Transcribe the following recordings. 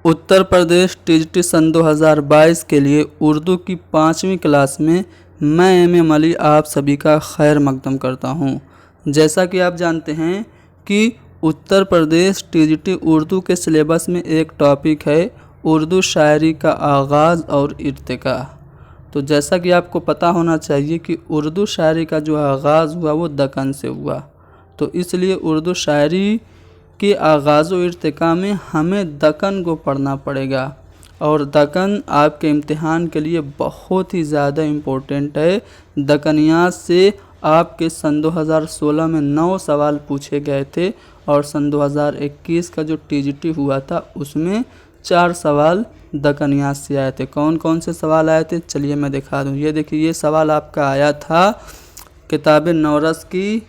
Uttar Pradesh TGT सन 2022 के लिए उर्दू की 5वीं क्लास में मैं एम मली आप सभी का खैर मकदम करता हूं। जैसा कि आप जानते हैं कि उत्तर प्रदेश टीजीटी उर्दू के सिलेबस में एक टॉपिक है उर्दू शायरी का आगाज़ और इर्तिका। तो जैसा कि आपको पता होना चाहिए कि उर्दू शायरी का जो आगाज़ हुआ वो दक्कन से हुआ, तो इसलिए उर्दू शायरी के आगाज़ व इर्तिका में हमें दक्कन को पढ़ना पड़ेगा। और दक्कन आपके इम्तिहान के लिए बहुत ही ज़्यादा इम्पोर्टेंट है। दक्कनियात से आपके सन 2016 में 9 सवाल पूछे गए थे और सन 2021 का जो टीजीटी हुआ था उसमें 4 सवाल दक्कनियात से आए थे। कौन कौन से सवाल आए थे चलिए मैं दिखा दूँ। ये देखिए, ये सवाल आपका आया था किताब नौरस की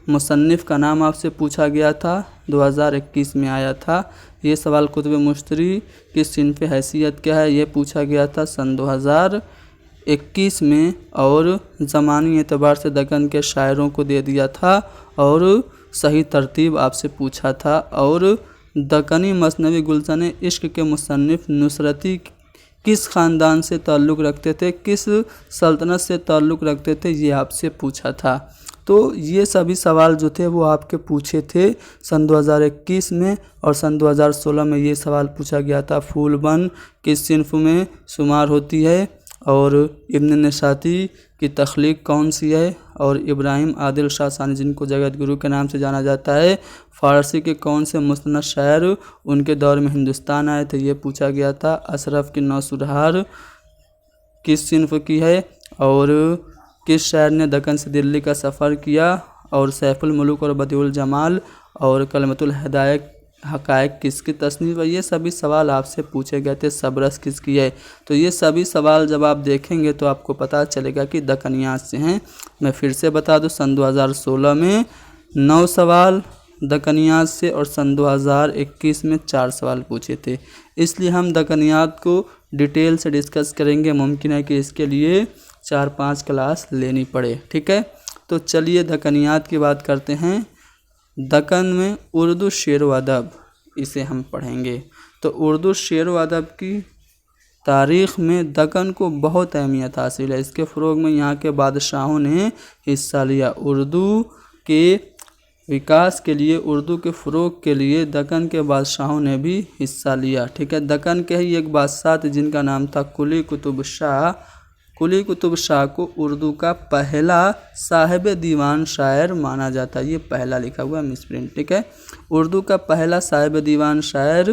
मुसन्निफ़ का नाम आपसे पूछा गया था, 2021 में आया था। ये सवाल कुतुब मुश्तरी की सिनफ़ हैसियत क्या है ये पूछा गया था सन 2021 में, और ज़मानी एतबार से दक्कन के शायरों को दे दिया था और सही तरतीब आपसे पूछा था। और दक्कनी मसनवी गुलशन इश्क के मुसन्निफ़ नुसरती किस ख़ानदान से ताल्लुक़ रखते थे, किस सल्तनत से ताल्लुक़ रखते थे, ये आपसे पूछा था। तो ये सभी सवाल जो थे वो आपके पूछे थे सन 2021 में, और सन 2016 में ये सवाल पूछा गया था फूलबन किस सिन्फ में शुमार होती है, और इब्न निशाती की तख्लीक कौन सी है, और इब्राहिम आदिल शाह सानी जिनको जगत गुरु के नाम से जाना जाता है, फ़ारसी के कौन से मुस्तनद शायर उनके दौर में हिंदुस्तान आए थे, ये पूछा गया था। अशरफ की नौसुरहार किस सिन्फ की है, और किस शायर ने दक्कन से दिल्ली का सफ़र किया, और सैफुल मुल्क और बदिउल जमाल और कलमतुल हिदायत हक़ाइक़ किसकी तसनीफ़ है, ये सभी सवाल आपसे पूछे गए थे। सबरस किसकी है, तो ये सभी सवाल जब आप देखेंगे तो आपको पता चलेगा कि दक्कनियात से हैं। मैं फिर से बता दूं, सन 2016 में 9 सवाल दक्कनियात से और सन 2021 में 4 सवाल पूछे थे। इसलिए हम दक्कनियात को डिटेल से डिस्कस करेंगे। मुमकिन है कि इसके लिए 4-5 क्लास लेनी पड़े, ठीक है। तो चलिए दक्कनियात की बात करते हैं। दक्कन में उर्दू शेर व अदब, इसे हम पढ़ेंगे। तो उर्दू शेर व अदब की तारीख़ में दक्कन को बहुत अहमियत हासिल है। इसके फ़रोग़ में यहाँ के बादशाहों ने हिस्सा लिया। उर्दू के विकास के लिए, उर्दू के फ़रोग़ के लिए दक्कन के बादशाहों ने भी हिस्सा लिया, ठीक है। दक्कन के ही एक बादशाह थे जिनका नाम था कुली कुतुब शाह। कुली कुतुब शाह को उर्दू का पहला साहिब दीवान शायर माना जाता है। ये पहला लिखा हुआ मिसप्रिंट, ठीक है। उर्दू का पहला साहिब दीवान शायर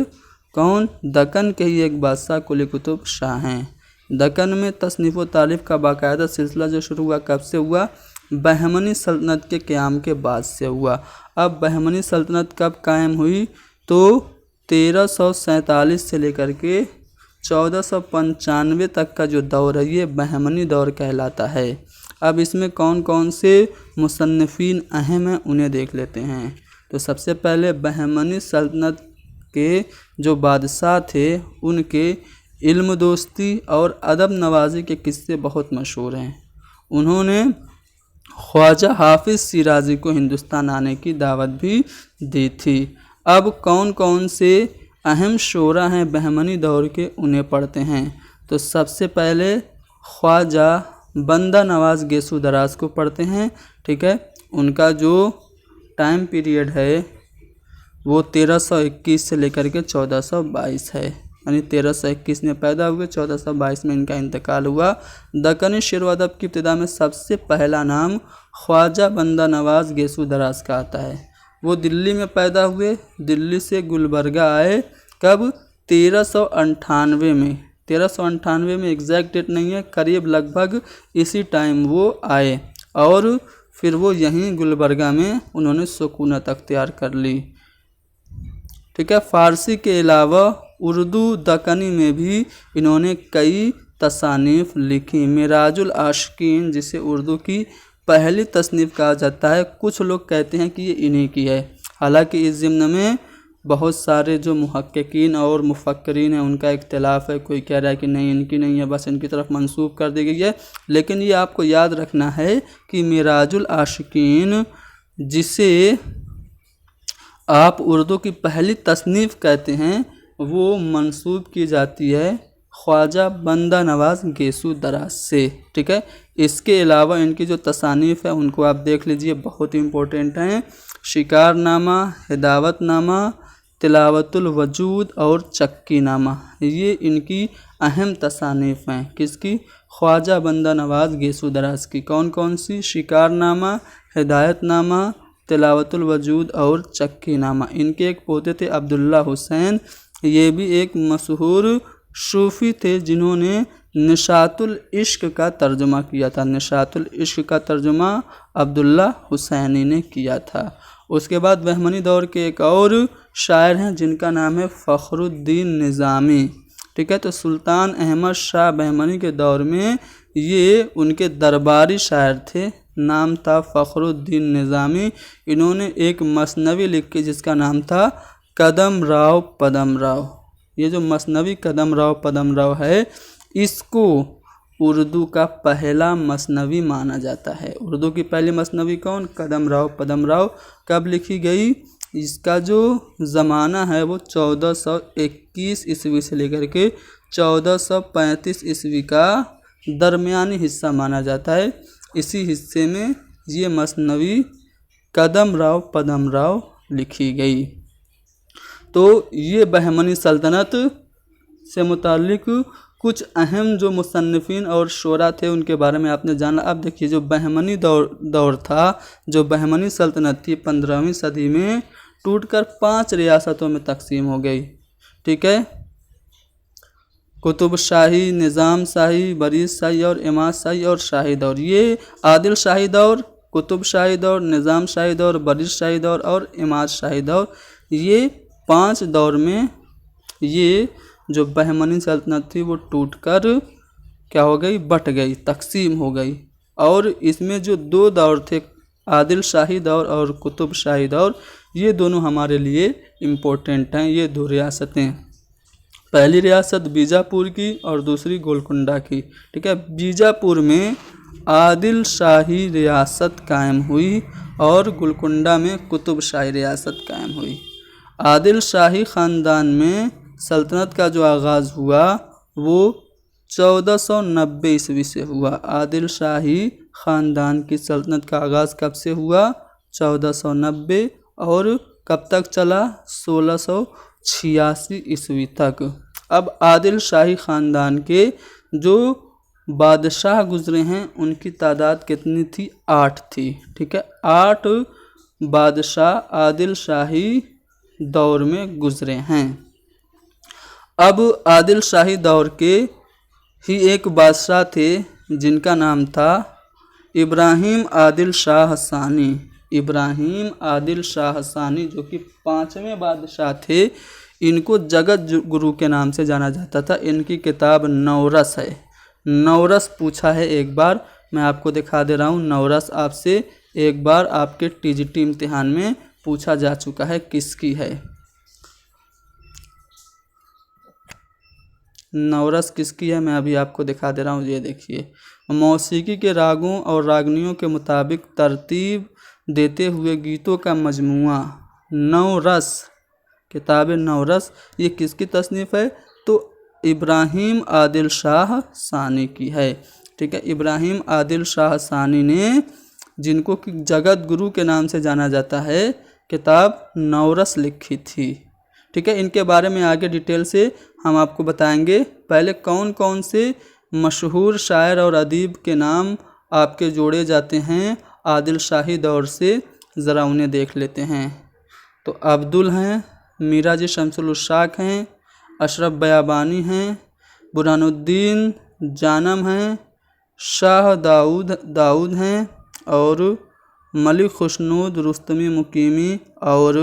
कौन? दक्कन के ही एक बादशाह कुली कुतुब शाह हैं। दक्कन में तसनीफ़ व तालीफ़ का बाकायदा सिलसिला जो शुरू हुआ कब से हुआ? बहमनी सल्तनत के क़याम के बाद से हुआ। अब बहमनी सल्तनत कब कायम हुई? तो 1347 से लेकर के 1495 तक का जो दौर है ये बहमनी दौर कहलाता है। अब इसमें कौन कौन से मुसन्निफ़ीन अहम हैं उन्हें देख लेते हैं। तो सबसे पहले बहमनी सल्तनत के जो बादशाह थे उनके इल्म दोस्ती और अदब नवाजी के किस्से बहुत मशहूर हैं। उन्होंने ख्वाजा हाफिज़ शिराज़ी को हिंदुस्तान आने की दावत भी दी थी। अब कौन कौन से अहम शोरा हैं बहमनी दौर के उन्हें पढ़ते हैं। तो सबसे पहले ख्वाजा बंदा नवाज़ गेसू दराज को पढ़ते हैं, ठीक है। उनका जो टाइम पीरियड है वो 1321 से लेकर के 1422 है, यानी 1321 में पैदा हुए, 1422 में इनका इंतकाल हुआ। दक्कनी शेर व अदब की इब्तिदा में सबसे पहला नाम ख्वाजा बंदा नवाज़ गेसू दराज का आता है। वो दिल्ली में पैदा हुए, दिल्ली से गुलबर्गा आए। कब? 1398 में। 1398 में एग्जैक्ट डेट नहीं है, करीब लगभग इसी टाइम वो आए, और फिर वो यहीं गुलबर्गा में उन्होंने सुकूनत अख्तियार कर ली, ठीक है। फ़ारसी के अलावा उर्दू दक्कनी में भी इन्होंने कई तसानीफ़ लिखी। मिराजुल आशिकीन, जिसे उर्दू की पहली तसनीफ़ कहा जाता है, कुछ लोग कहते हैं कि ये इन्हीं की है। हालांकि इस ज़िम्न में बहुत सारे जो मुहक्किकीन और मुफक्किरीन हैं उनका इख्तिलाफ़ है। कोई कह रहा है कि नहीं इनकी नहीं है, बस इनकी तरफ मंसूब कर दी गई है। लेकिन ये आपको याद रखना है कि मिराजुल आशिकीन, जिसे आप उर्दू की पहली तसनीफ़ कहते हैं, वो मंसूब की जाती है ख्वाजा बंदा नवाज गेसू दराज से। ठीक है, इसके अलावा इनकी जो तसानीफ़ है उनको आप देख लीजिए, बहुत ही इम्पोर्टेंट हैं। शिकारनामा, हिदावतनामा, तिलावतुल वजूद और चक्की नामा, ये इनकी अहम तसानीफ़ हैं। किसकी? ख्वाजा बंदा नवाज गेसू दराज की। कौन कौन सी? शिकारनामा, हिदायतनामा, तिलावतुल वजूद और चक्की नामा। इनके एक पोते थे अब्दुल्ला हुसैन, ये भी एक मशहूर सूफ़ी थे जिन्होंने निशातुल इश्क का तर्जुमा किया था। निशातुल इश्क का तर्जुमा अब्दुल्ला हुसैनी ने किया था। उसके बाद बहमनी दौर के एक और शायर हैं जिनका नाम है फ़खरुद्दीन निज़ामी। ठीक है, तो सुल्तान अहमद शाह बहमनी के दौर में ये उनके दरबारी शायर थे, नाम था फ़खरुद्दीन निज़ामी। इन्होंने एक मसनवी लिखी जिसका नाम था कदम राव पदम राव। ये जो मसनवी कदम राव पदम राव है, इसको उर्दू का पहला मसनवी माना जाता है। उर्दू की पहली मसनवी कौन? कदम राव पदम राव। कब लिखी गई? इसका जो ज़माना है वो 1421 ईस्वी से लेकर के 1435 ईस्वी का दरमियानी हिस्सा माना जाता है। इसी हिस्से में ये मसनवी कदम राव पदम राव लिखी गई। तो ये बहमनी सल्तनत से मुताल्लिक कुछ अहम जो मुसन्निफ़ीन और शोरा थे उनके बारे में आपने जाना। अब देखिए, जो बहमनी दौर था, जो बहमनी सल्तनत थी 15वीं सदी में टूटकर 5 रियासतों में तकसीम हो गई। ठीक है, कुतुब शाही, निज़ाम शाही, बरीस शाही और इमाद शाही और शाही दौर। ये आदिल शाही दौर, कुतुब शाही दौर, निज़ाम शाही दौर, बरीस शाही दौर और इमाद शाही दौर, ये 5 दौर में ये जो बहमनी सल्तनत थी वो टूटकर क्या हो गई? बट गई, तकसीम हो गई। और इसमें जो 2 दौर थे, आदिल शाही दौर और कुतुब शाही दौर, ये दोनों हमारे लिए इम्पोर्टेंट हैं। ये 2 रियासतें, पहली रियासत बीजापुर की और दूसरी गोलकुंडा की। ठीक है, बीजापुर में आदिल शाही रियासत कायम हुई और गोलकुंडा में कुतुब शाही रियासत कायम हुई। आदिल शाही ख़ानदान में सल्तनत का जो आगाज़ हुआ वो 1490 ईस्वी से हुआ। आदिल शाही ख़ानदान की सल्तनत का आगाज़ कब से हुआ? 1490। और कब तक चला? 1686 ईस्वी तक। अब आदिल शाही ख़ानदान के जो बादशाह गुजरे हैं उनकी तादाद कितनी थी? 8 थी। ठीक है, 8 बादशाह आदिल शाही दौर में गुजरे हैं। अब आदिल शाही दौर के ही एक बादशाह थे जिनका नाम था इब्राहिम आदिल शाह सानी। इब्राहिम आदिल शाह सानी जो कि 5वें बादशाह थे, इनको जगत गुरु के नाम से जाना जाता था। इनकी किताब नौरस है। नौरस पूछा है एक बार, मैं आपको दिखा दे रहा हूँ। नौरस आपसे एक बार आपके टीजीटी इम्तिहान में पूछा जा चुका है, किसकी है नौरस किसकी है, मैं अभी आपको दिखा दे रहा हूँ। ये देखिए, मौसीकी के रागों और रागनियों के मुताबिक तरतीब देते हुए गीतों का मजमुआ नौरस, किताब नौरस, ये किसकी तसनीफ़ है? तो इब्राहिम आदिल शाह सानी की है। ठीक है, इब्राहिम आदिल शाह सानी ने, जिनको कि जगत गुरु के नाम से जाना जाता है, किताब नौरस लिखी थी। ठीक है, इनके बारे में आगे डिटेल से हम आपको बताएंगे। पहले कौन कौन से मशहूर शायर और अदीब के नाम आपके जोड़े जाते हैं आदिल शाही दौर से, ज़रा उन्हें देख लेते हैं। तो अब्दुल हैं, मीरा जी शमसुल उशाक हैं, अशरफ बयाबानी हैं, बुरहानुद्दीन जानम हैं, शाह दाऊद हैं और मलिक खुशनूद रुस्तमी मुकीमी और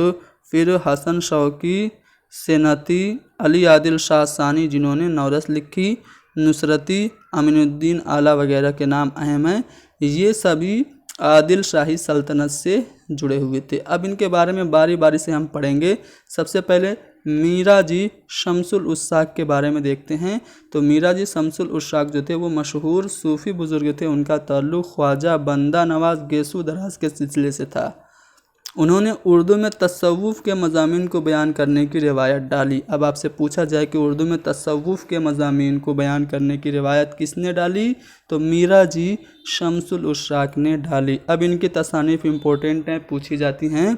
फिर हसन शौकी सेनती, अली आदिल शाह सानी जिन्होंने नौरस लिखी, नुसरती, अमीनुद्दीन आला वगैरह के नाम अहम हैं। ये सभी आदिल शाही सल्तनत से जुड़े हुए थे। अब इनके बारे में बारी बारी से हम पढ़ेंगे। सबसे पहले मीरा जी शमसुल उशाक के बारे में देखते हैं। तो मीरा जी शमसुल उशाक जो थे वो मशहूर सूफ़ी बुज़ुर्ग थे। उनका ताल्लुक़ ख्वाजा बंदा नवाज गेसू दराज के सिलसिले से था। उन्होंने उर्दू में तसव्वुफ़ के मज़ामीन को बयान करने की रिवायत डाली। अब आपसे पूछा जाए कि उर्दू में तसव्वुफ़ के मज़ामीन को बयान करने की रिवायत किसने डाली, तो मीरा जी शम्सुल उश्राक ने डाली। अब इनकी तसानीफ़ इम्पोर्टेंट हैं, पूछी जाती हैं।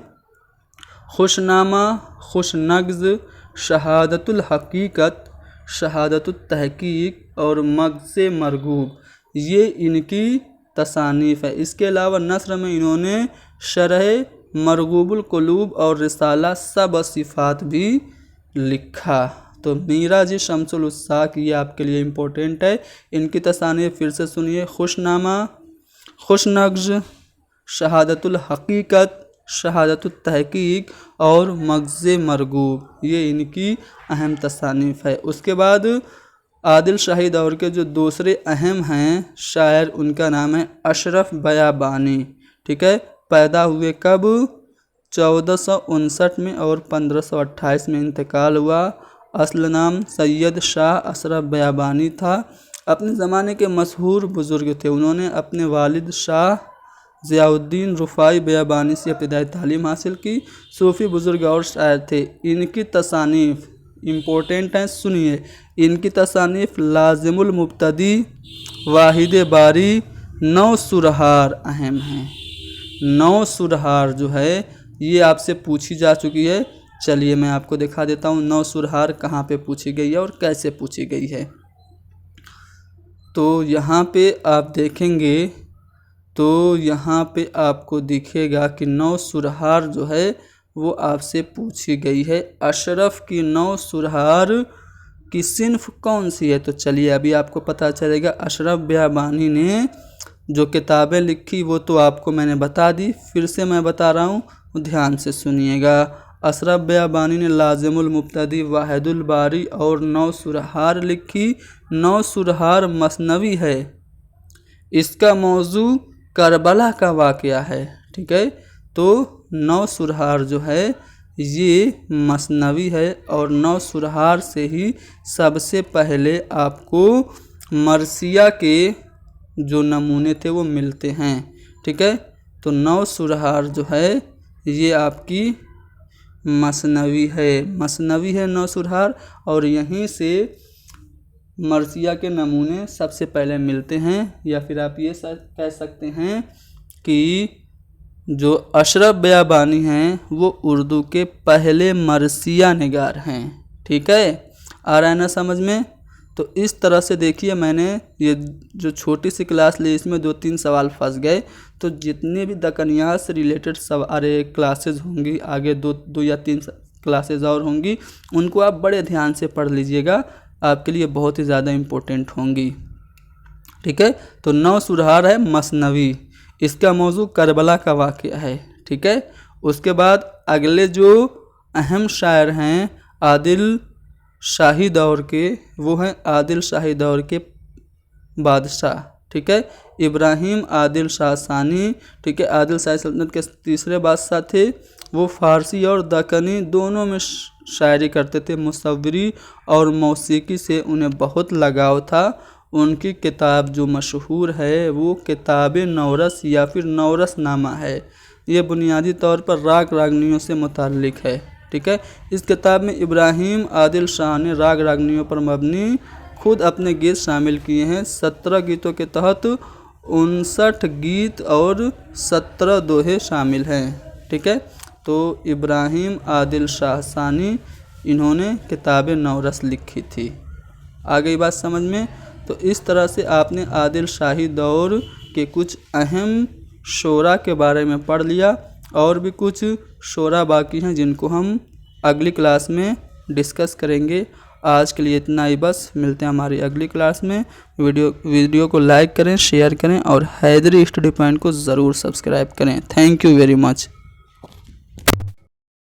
खुशनामा, खुशनग्ज़, शहादतुल हकीकत, शहादतुत तहकीक और मग़ज़े मरगूब, ये इनकी तसानीफ़ है। इसके अलावा नस्र में इन्होंने शरह मरगूबुल कुलूब और रिसाला सब सिफ़ात भी लिखा। तो मीरा जी शम्सुल उस्साक ये आपके लिए इम्पोर्टेंट है। इनकी तसानीफ़ फिर से सुनिए। खुशनामा, खुशनग्ज़, शहादतुल हकीकत, शहादतुत तहकीक और मग़ज़े मरगूब, ये इनकी अहम तसानीफ़ है। उसके बाद आदिल शाही दौर के जो दूसरे अहम हैं शायर, उनका नाम है अशरफ बयाबानी। ठीक है, पैदा हुए कब, 1459 में और 1528 में इंतकाल हुआ। असल नाम सैयद शाह अशरफ बयाबानी था। अपने ज़माने के मशहूर बुज़ुर्ग थे। उन्होंने अपने वालिद शाह ज़ियाउद्दीन रुफ़ाई बयाबानी से इब्तिदाई तालीम हासिल की। सूफ़ी बुज़ुर्ग और शायर थे। इनकी तसानीफ़ इम्पोर्टेंट हैं, सुनिए। इनकी तसानीफ़ लाज़िमुल मुब्तदी, वाहिद बारी, नौ सुरहार अहम हैं। नौ सुरहार जो है ये आपसे पूछी जा चुकी है। चलिए मैं आपको दिखा देता हूँ नौ सुरहार कहाँ पे पूछी गई है और कैसे पूछी गई है। तो यहाँ पे आप देखेंगे तो यहाँ पे आपको दिखेगा कि नौ सुरहार जो है वो आपसे पूछी गई है। अशरफ की नौ सुरहार की सिन्फ कौन सी है, तो चलिए अभी आपको पता चलेगा। अशरफ बयाबानी ने जो किताबें लिखी वो तो आपको मैंने बता दी, फिर से मैं बता रहा हूँ, ध्यान से सुनिएगा। अशरफ बयाबानी ने लाज़िमुल मुब्तदी, वाहिदुल बारी और नौ सुरहार लिखी। नौ सुरहार मसनवी है। इसका मौजू करबला का वाक़या है। ठीक है, तो नौ सुरहार जो है ये मसनवी है और नौ सुरहार से ही सबसे पहले आपको मरसिया के जो नमूने थे वो मिलते हैं। ठीक है, तो नौ सुरहार जो है ये आपकी मसनवी है नौ सुरहार, और यहीं से मरसिया के नमूने सबसे पहले मिलते हैं। या फिर आप ये कह सकते हैं कि जो अशरफ बयाबानी हैं वो उर्दू के पहले मरसिया निगार हैं। ठीक है, आ रहा है ना समझ में। तो इस तरह से देखिए, मैंने ये जो छोटी सी क्लास ली इसमें 2-3 सवाल फंस गए। तो जितने भी दकनियात से रिलेटेड क्लासेज होंगी, आगे 2 या 3 क्लासेज और होंगी, उनको आप बड़े ध्यान से पढ़ लीजिएगा, आपके लिए बहुत ही ज़्यादा इम्पोर्टेंट होंगी। ठीक है, तो नौ सुरहार है मसनवी, इसका मौजू करबला का वाक़या है। ठीक है, उसके बाद अगले जो अहम शायर हैं आदिल शाही दौर के, वो हैं आदिल शाही दौर के बादशाह। ठीक है, इब्राहिम आदिल शाह सानी। ठीक है, आदिल शाही सल्तनत के तीसरे बादशाह थे। वो फ़ारसी और दक्कनी दोनों में शायरी करते थे। मुसव्विरी और मौसीकी से उन्हें बहुत लगाव था। उनकी किताब जो मशहूर है वो किताब नौरस या फिर नौरस नामा है। ये बुनियादी तौर पर राग रागनियों से मुताल्लिक है। ठीक है, इस किताब में इब्राहिम आदिल शाह ने राग रागनियों पर मबनी खुद अपने गीत शामिल किए हैं। 17 गीतों के तहत 59 गीत और 17 दोहे शामिल हैं। ठीक है, तो इब्राहिम आदिल शाह सानी इन्होंने किताब नौरस लिखी थी। आ गई बात समझ में। तो इस तरह से आपने आदिल शाही दौर के कुछ अहम शोरा के बारे में पढ़ लिया, और भी कुछ शोरा बाकी हैं जिनको हम अगली क्लास में डिस्कस करेंगे। आज के लिए इतना ही बस, मिलते हैं हमारी अगली क्लास में। वीडियो को लाइक करें, शेयर करें और हैदरी स्टडी पॉइंट को ज़रूर सब्सक्राइब करें। Thank you very much.